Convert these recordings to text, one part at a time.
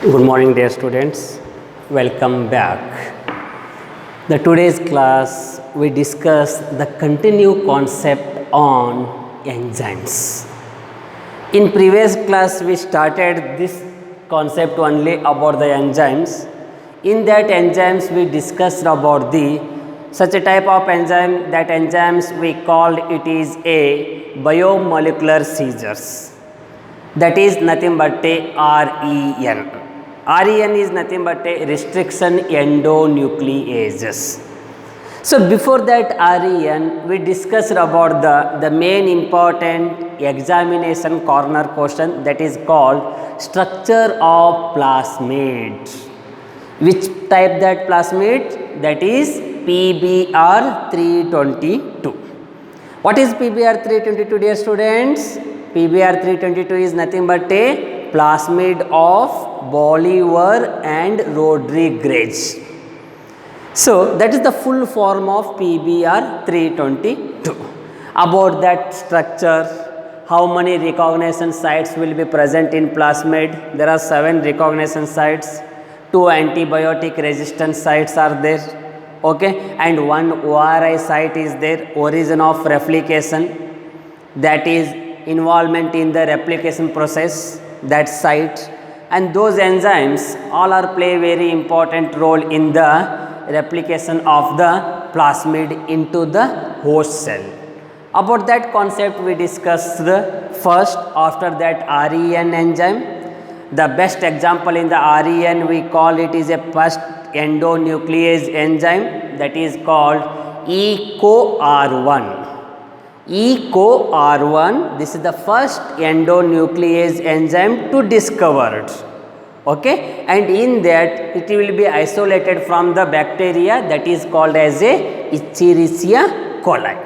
Good morning, dear students. Welcome back. The today's class we discuss the continued concept on enzymes. In previous class we started this concept only about the enzymes. In that enzymes we discussed about the such a type of enzyme, that enzymes we called it is a biomolecular seizures. That is nothing but a REN. REN is nothing but a restriction endonucleases. So before that REN, we discussed about the main important examination corner question, that is called structure of plasmid. Which type that plasmid? That is PBr 322. What is PBr 322, dear students? PBr 322 is nothing but a plasmid of Bolivar and Rodriguez. So that is the full form of PBr 322. About that structure, how many recognition sites will be present in plasmid? There are 7 recognition sites, 2 antibiotic resistant sites are there, okay, and 1 ORI site is there, origin of replication, that is involvement in the replication process, that site, and those enzymes all are play very important role in the replication of the plasmid into the host cell. About that concept we discussed first. After that REN enzyme, the best example in the REN we call it is a first endonuclease enzyme, that is called EcoR1. EcoR1, this is the first endonuclease enzyme to discovered, okay, and in that it will be isolated from the bacteria that is called as a Escherichia coli.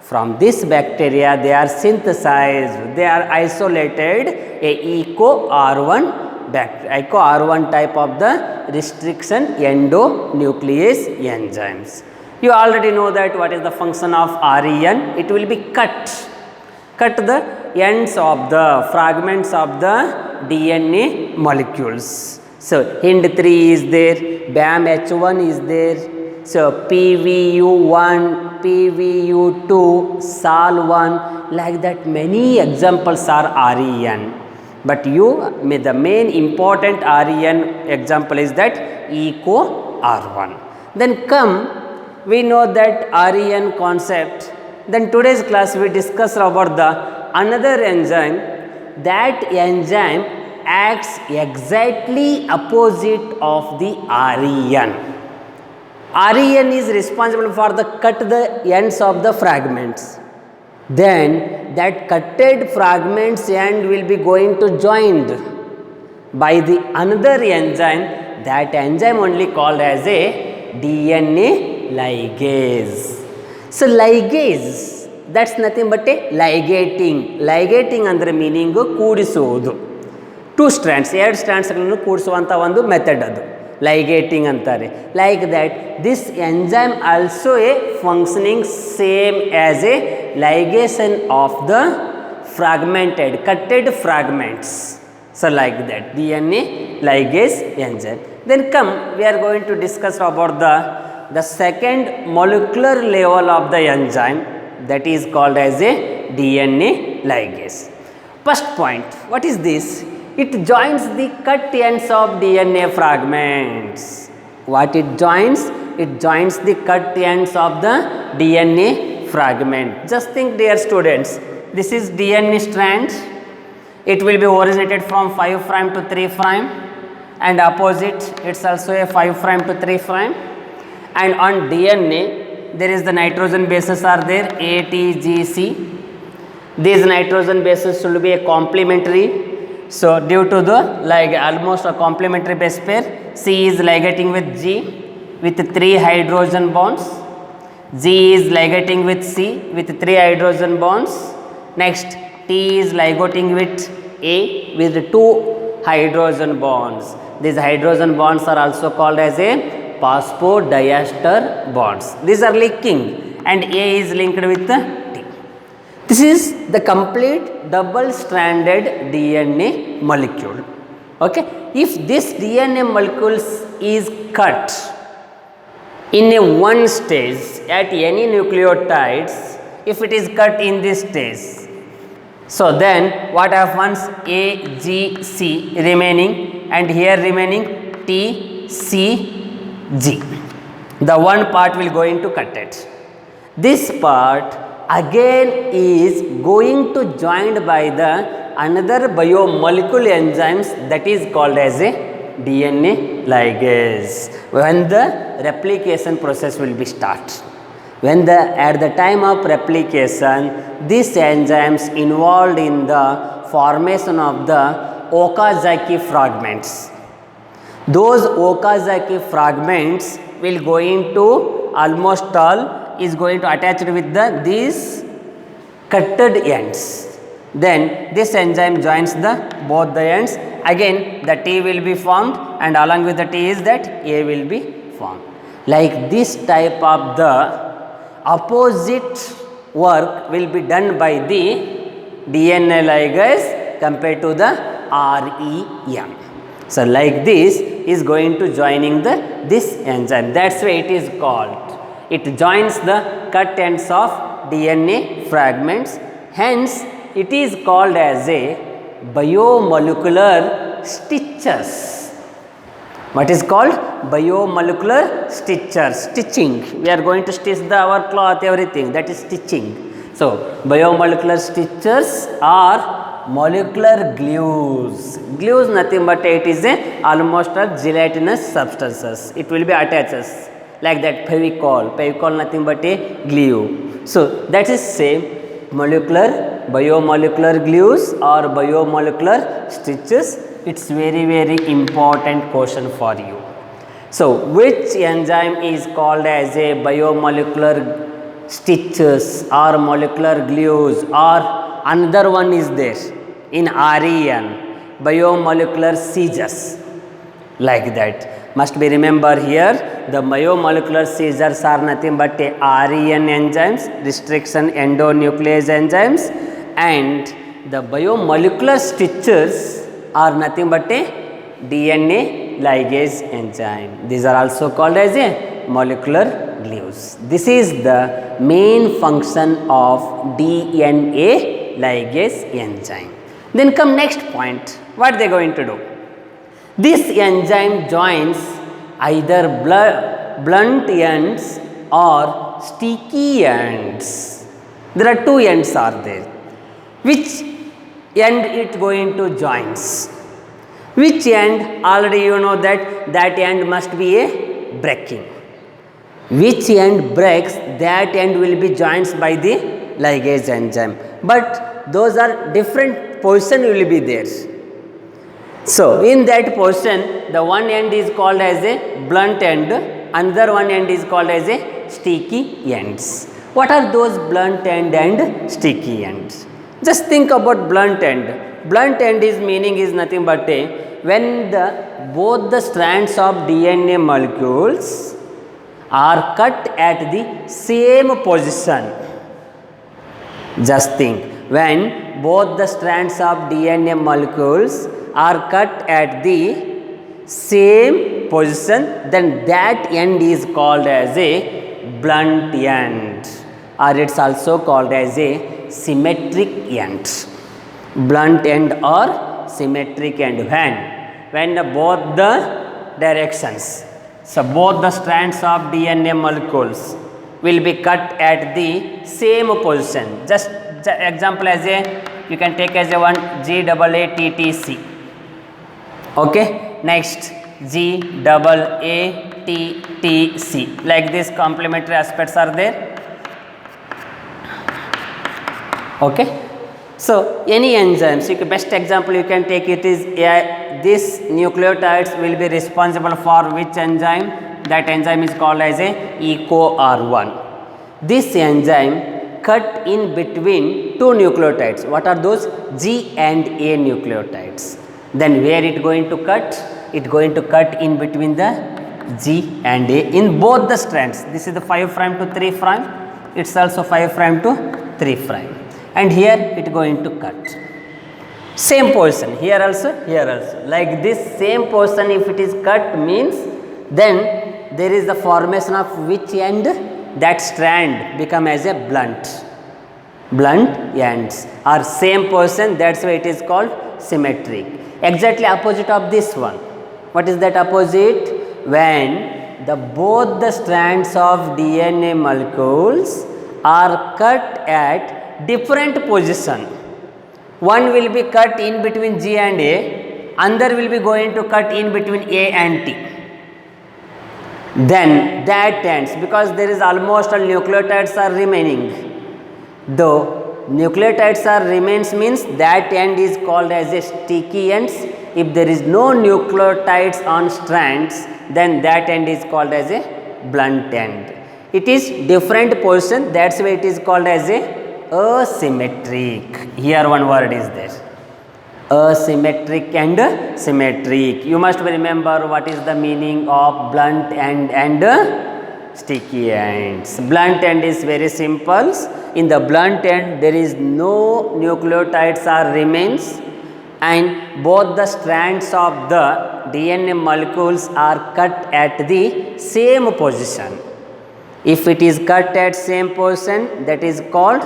From this bacteria they are synthesized, they are isolated a EcoR1 type of the restriction endonuclease enzymes. You already know that what is the function of REN. It will be cut the ends of the fragments of the DNA molecules. So HIND3 is there, BAMH1 is there, so PVU1, PVU2, SAL1, like that many examples are REN. But the main important REN example is that EcoR1. Then we know that REN concept. Then today's class we discuss about the another enzyme. That enzyme acts exactly opposite of the REN. REN is responsible for the cut the ends of the fragments. Then that cutted fragments end will be going to joined by the another enzyme. That enzyme only called as a DNA ligase. So ligase, that's nothing but a ligating. Ligating andre meaning ಕೂಡಿಸುವುದು. 2 strands, 2 strands ಗಳನ್ನು ಕೂಡಿಸುವಂತ ಒಂದು method ಅದು ligating ಅಂತಾರೆ. Like that this enzyme also a functioning same as a ligation of the fragmented cutted fragments. So like that DNA ligase enzyme. Then we are going to discuss about the second molecular level of the enzyme, that is called as a DNA ligase. First point, what is this? It joins the cut ends of DNA fragments. What it joins? It joins the cut ends of the DNA fragment. Just think, dear students, this is DNA strands. It will be originated from 5 prime to 3 prime, and opposite it's also a 5 prime to 3 prime. And on DNA there is the nitrogen bases are there, A, T, G, C. These nitrogen bases should be a complementary. So due to the almost a complementary base pair, C is ligating with G with 3 hydrogen bonds. G is ligating with C with 3 hydrogen bonds. Next T is ligating with A with 2 hydrogen bonds. These hydrogen bonds are also called as a phosphodiester bonds. These are linking, and A is linked with T. This is the complete double stranded DNA molecule. Okay, if this DNA molecules is cut in a one stage at any nucleotides, if it is cut in this stage, so then what happens? A, G, C remaining, and here remaining T, C, G. The one part will going to cut it. This part again is going to joined by the another biomolecule enzymes that is called as a DNA ligase. When the replication process will be start. When at the time of replication, these enzymes involved in the formation of the Okazaki fragments. Those Okazaki fragments will going to almost all is going to attach with these cutted ends. Then this enzyme joins the both the ends. Again the T will be formed, and along with the T is that A will be formed. Like this type of the opposite work will be done by the DNA ligase compared to the REM. So like this is going to joining this enzyme. That's why it is called. It joins the cut ends of DNA fragments. Hence, it is called as a biomolecular stitches. What is called? Biomolecular stitchers. Stitching. We are going to stitch our cloth, everything. That is stitching. So, biomolecular stitchers are molecular glues. Glues nothing but it is a almost a gelatinous substances. It will be attached like that. Fevicol. Fevicol nothing but a glue. So, that is same molecular biomolecular glues or biomolecular stitches. It's very important question for you. So, which enzyme is called as a biomolecular stitches or molecular glues, or another one is there in REN, biomolecular seizures, like that. Must be remember here, the biomolecular seizures are nothing but a REN enzymes, restriction endonuclease enzymes, and the biomolecular stitches are nothing but a DNA ligase enzyme. These are also called as a molecular glues. This is the main function of DNA ligase enzyme. Then come next point. What they are going to do? This enzyme joins either blunt ends or sticky ends. There are two ends are there. Which end it going to joins? Which end? Already you know that end must be a breaking. Which end breaks, that end will be joined by the ligase enzyme. But those are different position will be there. So, in that position, the one end is called as a blunt end, another one end is called as a sticky ends. What are those blunt end and sticky ends? Just think about blunt end. Blunt end is meaning is nothing but a when both the strands of DNA molecules are cut at the same position. Just think, when both the strands of DNA molecules are cut at the same position, then that end is called as a blunt end, or it's also called as a symmetric end. Blunt end or symmetric end. When both the directions, so both the strands of DNA molecules will be cut at the same position. Just example as a, you can take as a one GAATTC. Okay, next GAATTC. Like this complementary aspects are there. Okay. So, any enzymes, best example you can take it is this nucleotides will be responsible for which enzyme? That enzyme is called as a EcoR1. This enzyme cut in between two nucleotides. What are those? G and A nucleotides. Then where it going to cut? It going to cut in between the G and A in both the strands. This is the 5' to 3'. It's also 5' to 3'. And here it going to cut. Same portion, here also, like this same portion if it is cut means then there is the formation of which end, that strand become as a blunt ends or same portion, that is why it is called symmetric. Exactly opposite of this one. What is that opposite? When both the strands of DNA molecules are cut at different position. One will be cut in between G and A, another will be going to cut in between A and T. Then that ends, because there is almost all nucleotides are remaining. Though nucleotides are remains means that end is called as a sticky ends. If there is no nucleotides on strands, then that end is called as a blunt end. It is different portion, that's why it is called as a asymmetric. Here one word is there, asymmetric and symmetric. You must remember what is the meaning of blunt end and sticky ends. Blunt end is very simple. In the blunt end there is no nucleotides or remains, and both the strands of the DNA molecules are cut at the same position. If it is cut at same position, that is called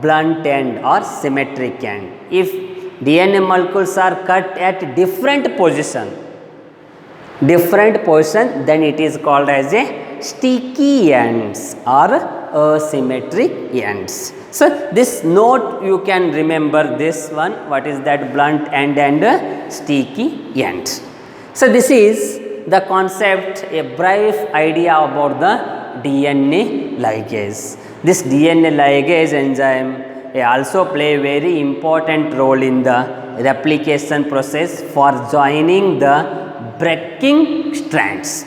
blunt end or symmetric end. If DNA molecules are cut at different position, then it is called as a sticky ends or asymmetric ends. So this note you can remember this one, what is that blunt end and sticky end. So this is the concept, a brief idea about the DNA ligase. This DNA ligase enzyme also play a very important role in the replication process for joining the breaking strands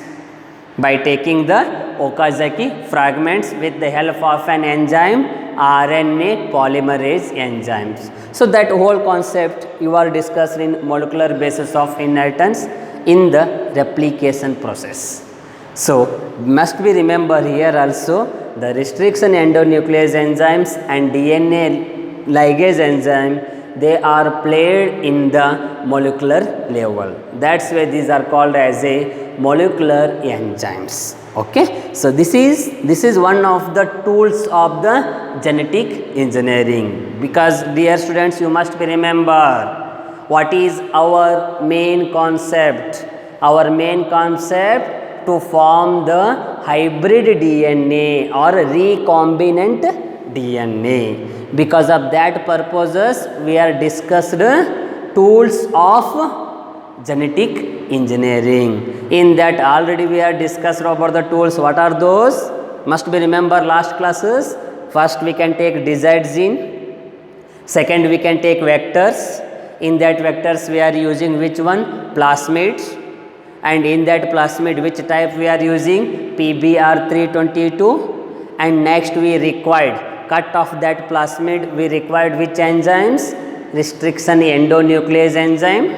by taking the Okazaki fragments with the help of an enzyme, RNA polymerase enzymes. So that whole concept you are discussed in molecular basis of inheritance in the replication process. So must be remember here also the restriction endonuclease enzymes and DNA ligase enzyme, they are played in the molecular level. That's why these are called as a molecular enzymes. Okay. So this is one of the tools of the genetic engineering, because dear students, you must be remember what is our main concept. Our main concept to form the hybrid DNA or recombinant DNA. Because of that purposes we are discussed tools of genetic engineering. In that already we are discussed about the tools. What are those? Must be remember last classes. First we can take desired gene. Second we can take vectors. In that vectors we are using which one? Plasmids. And in that plasmid which type we are using? PBR322. And next we required cut of that plasmid, we required which enzymes? Restriction endonuclease enzyme.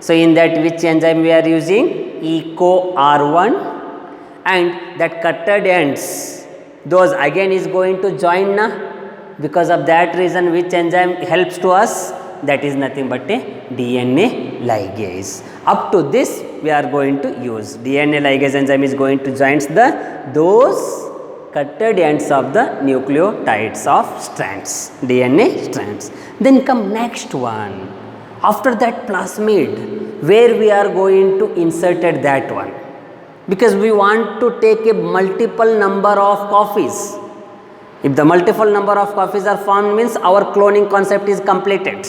So in that which enzyme we are using? EcoR1. And that cutted ends, those again is going to join na. Because of that reason which enzyme helps to us? That is nothing but a DNA ligase. Up to this we are going to use DNA ligase enzyme is going to join those cutted ends of the nucleotides of strands, DNA strands. Then come next one. After that plasmid, where we are going to insert that one, because we want to take a multiple number of copies. If the multiple number of copies are formed means our cloning concept is completed,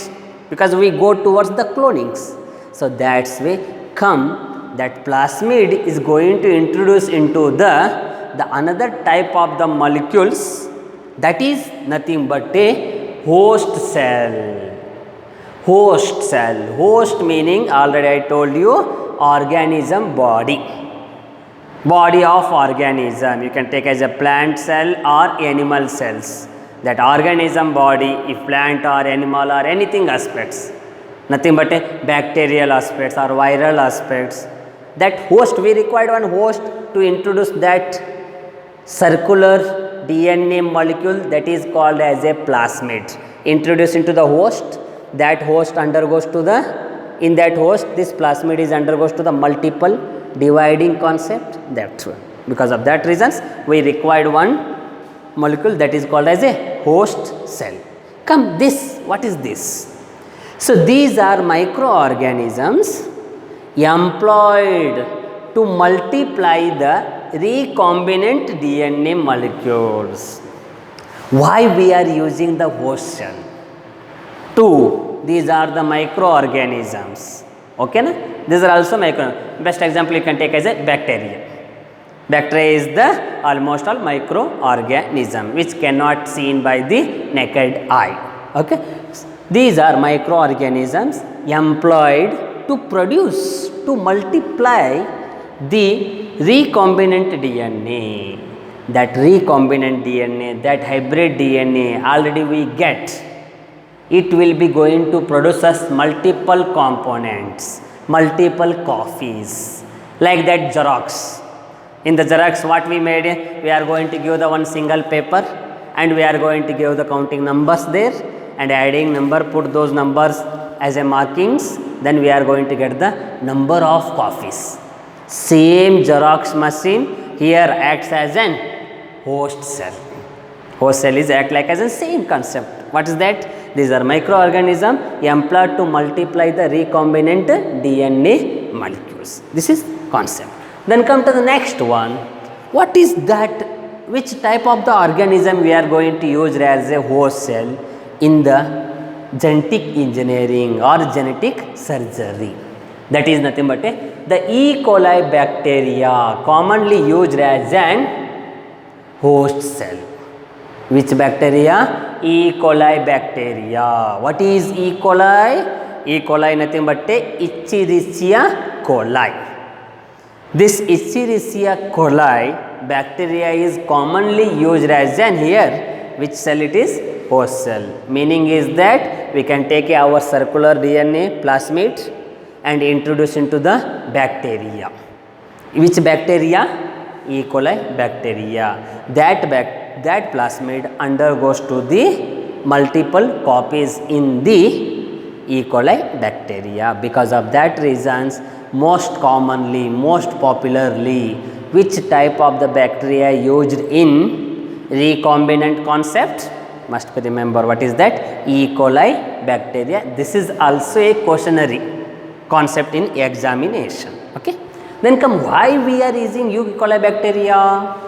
because we go towards the clonings. So that's way come that plasmid is going to introduce into the another type of the molecules, that is nothing but a host cell. Host meaning already I told you, organism body of organism. You can take as a plant cell or animal cells. That organism body, if plant or animal or anything aspects, nothing but a bacterial aspects or viral aspects. That host, we required one host to introduce that circular DNA molecule, that is called as a plasmid. Introduced into the host, that host undergoes to the, in that host this plasmid is undergoes to the multiple dividing concept. That's one. Because of that reasons we required one molecule that is called as a host cell. Come this, what is this? So these are microorganisms employed to multiply the recombinant DNA molecules. Why we are using the host cell? Two, these are the microorganisms. Okay, na? These are also micro. Best example you can take as a bacteria. Bacteria is the almost all microorganism which cannot seen by the naked eye. Okay, these are microorganisms employed to produce, to multiply the recombinant DNA. That recombinant DNA, that hybrid DNA already we get. It will be going to produce us multiple components, multiple copies, like that Xerox. In the Xerox what we made, we are going to give the one single paper and we are going to give the counting numbers there and adding number, put those numbers as a markings, then we are going to get the number of copies. Same Xerox machine here acts as an host cell. Host cell is act like as a same concept. What is that? These are microorganisms employed to multiply the recombinant DNA molecules. This is concept. Then come to the next one. What is that? Which type of the organism we are going to use as a host cell in the genetic engineering or genetic surgery? That is nothing but the E. coli bacteria, commonly used as an host cell. Which bacteria? E. coli bacteria. What is E. coli? E. coli nothing but Escherichia coli. This Escherichia coli bacteria is commonly used as an here, which cell it is? Host cell. Meaning is that we can take our circular DNA plasmid and introduce into the bacteria. Which bacteria? E. coli bacteria. That plasmid undergoes to the multiple copies in the E. coli bacteria. Because of that reasons, most commonly, most popularly, which type of the bacteria used in recombinant concept? Must remember what is that? E. coli bacteria. This is also a cautionary concept in examination. Okay. Then come, why we are using E. coli bacteria?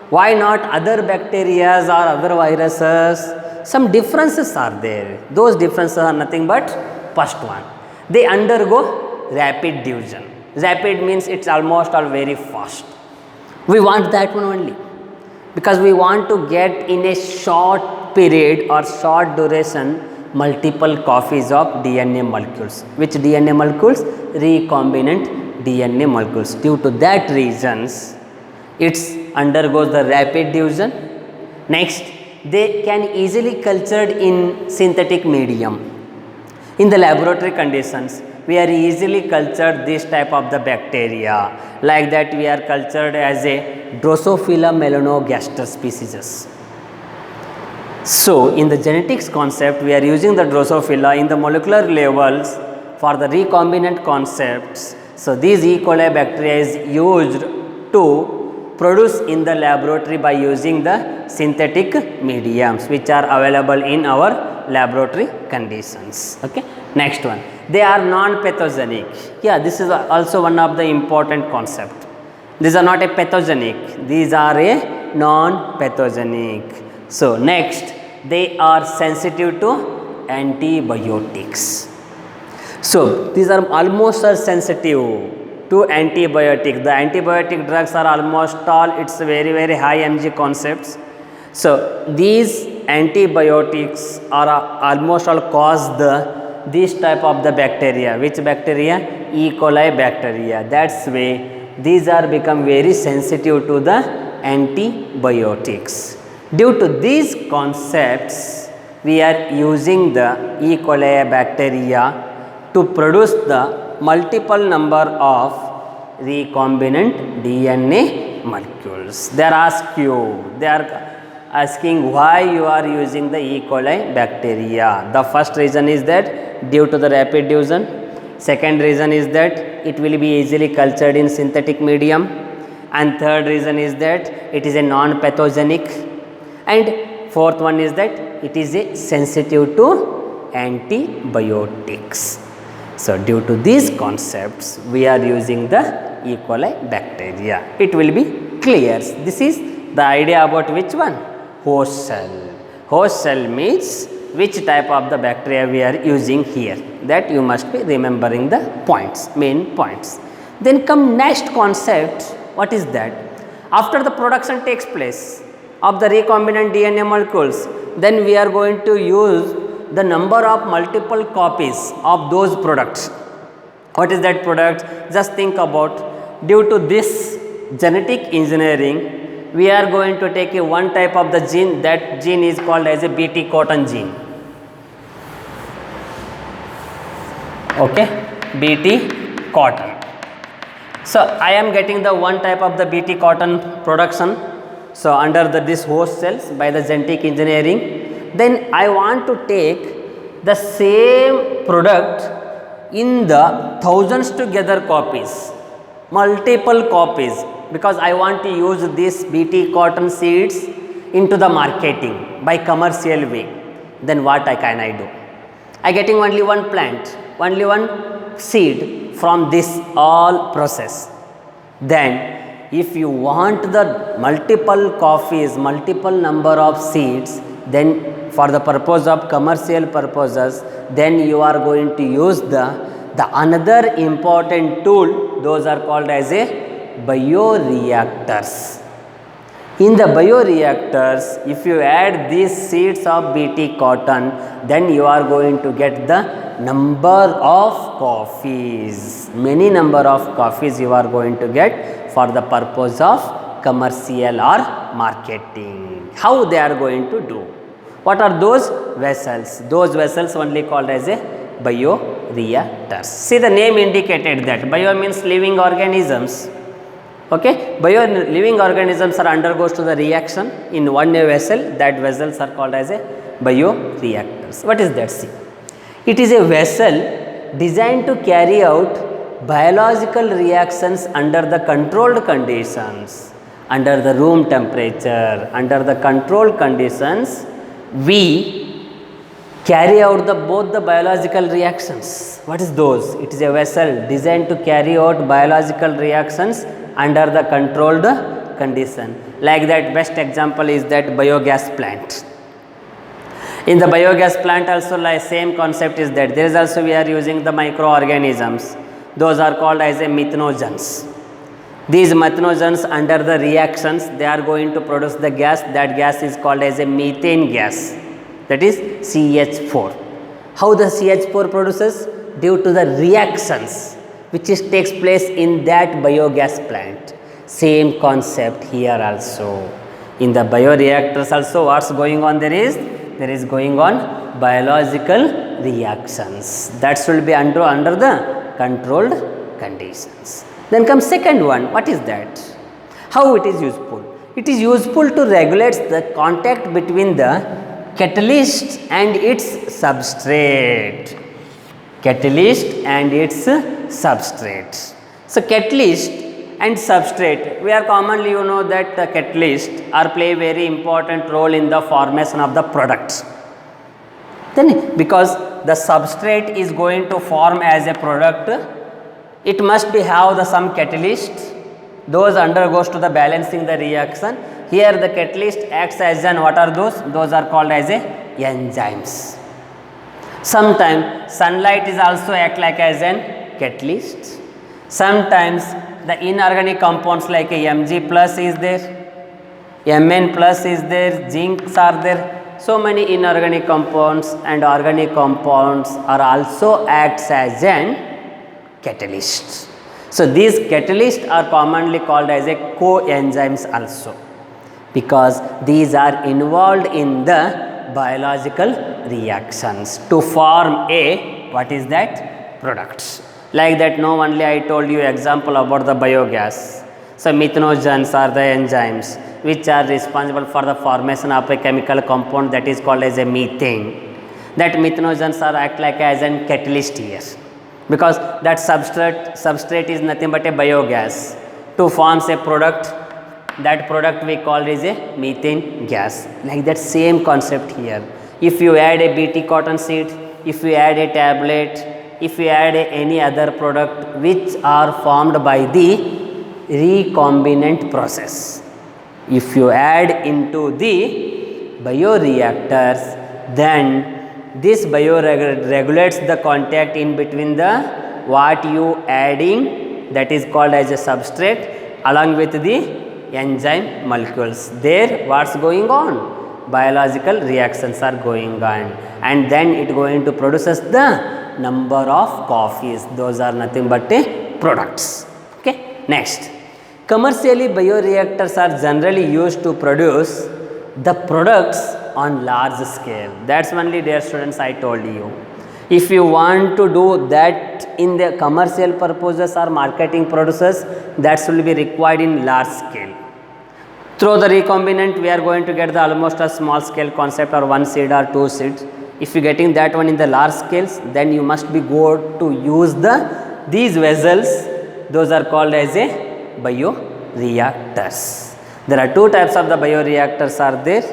Why not other bacteria or other viruses? Some differences are there. Those differences are nothing but first one. They undergo rapid division. Rapid means it's almost all very fast. We want that one only because we want to get in a short period or short duration multiple copies of DNA molecules. Which DNA molecules? Recombinant DNA molecules. Due to that reasons, it's undergoes the rapid division. Next, they can easily cultured in synthetic medium. In the laboratory conditions, we are easily cultured this type of the bacteria. Like that we are cultured as a Drosophila melanogaster species. So in the genetics concept, we are using the Drosophila in the molecular levels for the recombinant concepts. So these E. coli bacteria is used to produce in the laboratory by using the synthetic mediums which are available in our laboratory conditions. Okay. Next one, they are non-pathogenic. Yeah, this is also one of the important concept. These are not a pathogenic, these are a non-pathogenic. So next, they are sensitive to antibiotics. So these are almost sensitive to antibiotic. The antibiotic drugs are almost all, it's very high mg concepts. So these antibiotics are almost all cause this type of the bacteria. Which bacteria? E. coli bacteria. That's way these are become very sensitive to the antibiotics. Due to these concepts, we are using the E. coli bacteria to produce the multiple number of recombinant DNA molecules. They are asked you, they are asking why you are using the E. coli bacteria. The first reason is that due to the rapid diffusion. Second reason is that it will be easily cultured in synthetic medium. And third reason is that it is a non-pathogenic. And fourth one is that it is a sensitive to antibiotics. So due to these concepts, we are using the E. coli bacteria. It will be clear. This is the idea about which one? Host cell. Host cell means which type of the bacteria we are using here. That you must be remembering the points, main points. Then come next concept. What is that? After the production takes place of the recombinant DNA molecules, then we are going to use the number of multiple copies of those products. What is that product? Just think about, due to this genetic engineering, we are going to take a one type of the gene. That gene is called as a Bt cotton gene. Okay, Bt cotton. So I am getting the one type of the Bt cotton production. So under this host cells by the genetic engineering, then I want to take the same product in the thousands together copies, multiple copies, because I want to use this Bt cotton seeds into the marketing by commercial way. Then what can I do? I getting only one plant, only one seed from this all process. Then if you want the multiple coffees, multiple number of seeds, then for the purpose of commercial purposes, then you are going to use the another important tool. Those are called as a bioreactors. In the bioreactors, if you add these seeds of Bt cotton, then you are going to get the number of coffees, many number of coffees you are going to get for the purpose of commercial or marketing. How they are going to do? What are those vessels? Those vessels only called as a bioreactors. See, the name indicated that bio means living organisms. Okay, living organisms are undergoes to the reaction in one vessel. That vessels are called as a bioreactors. What is that? See, it is a vessel designed to carry out biological reactions under the controlled conditions, under the room temperature, under the controlled conditions. We carry out both the biological reactions. What is those? It is a vessel designed to carry out biological reactions under the controlled condition. Like that, best example is that biogas plant. In the biogas plant also, like same concept is that there is also we are using the microorganisms. Those are called as a methanogens. These methanogens under the reactions, they are going to produce the gas. That gas is called as a methane gas. That is CH4. How the CH4 produces? Due to the reactions which takes place in that biogas plant. Same concept here also. In the bioreactors also, what's going on? There is going on biological reactions. That should be under the controlled conditions. Then comes second one. What is that? How it is useful? It is useful to regulate the contact between the catalyst and its substrate. Catalyst and its substrate. So catalyst and substrate, we are commonly that the catalyst are play very important role in the formation of the product. Then because the substrate is going to form as a product, it must be have some catalyst. Those undergoes to the balancing the reaction. Here the catalyst acts as an, what are those? Those are called as a enzymes. Sometimes sunlight is also act like as an catalyst. Sometimes the inorganic compounds like a Mg plus is there, Mn plus is there, zincs are there. So many inorganic compounds and organic compounds are also acts as an catalyst. So these catalysts are commonly called as a coenzymes also, because these are involved in the biological reactions to form a, what is that, products. Like that, only I told you example about the biogas. So methanogens are the enzymes which are responsible for the formation of a chemical compound that is called as a methane. That methanogens are act like as an catalyst here, because that substrate is nothing but a biogas to forms a product. That product we call is a methane gas. Like that same concept here. If you add a BT cotton seed, if you add a tablet, if you add any other product which are formed by the recombinant process, if you add into the bioreactors, then this regulates the contact in between the what you adding, that is called as a substrate, along with the enzyme molecules. There what's going on? Biological reactions are going on, and then it going to produces the number of coffees. Those are nothing but products. Okay. Next, commercially bioreactors are generally used to produce the products on large scale. That's only, dear students, I told you. If you want to do that in the commercial purposes or marketing purposes, that will be required in large scale. Through the recombinant, we are going to get the almost a small scale concept, or one seed or two seeds. If you getting that one in the large scales, then you must be go to use these vessels. Those are called as a bioreactors. There are two types of the bioreactors are there.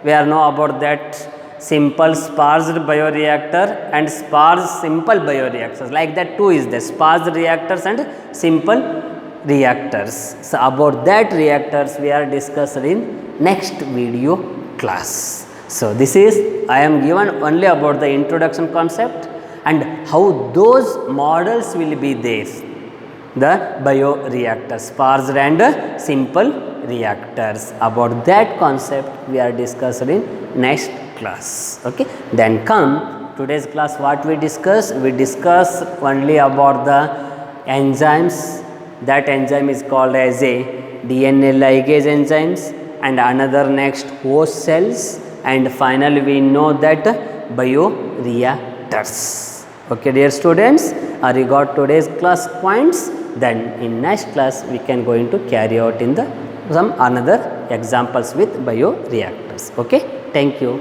We are know about that simple sparse bioreactor and sparse simple bioreactors. Like that two is the sparse reactors and simple reactors. So about that reactors we are discussing in next video class. So this is, I am given only about the introduction concept and how those models will be there. The bioreactors, sparse and simple reactors. About that concept we are discussing in next class. Okay. Then come today's class, what we discuss? We discuss only about the enzymes. That enzyme is called as a DNA ligase enzymes, and another next host cells, and finally we know that bioreactors. Okay, dear students, you got today's class points. Then in next class we can going to carry out in the some another examples with bioreactors. Okay, thank you.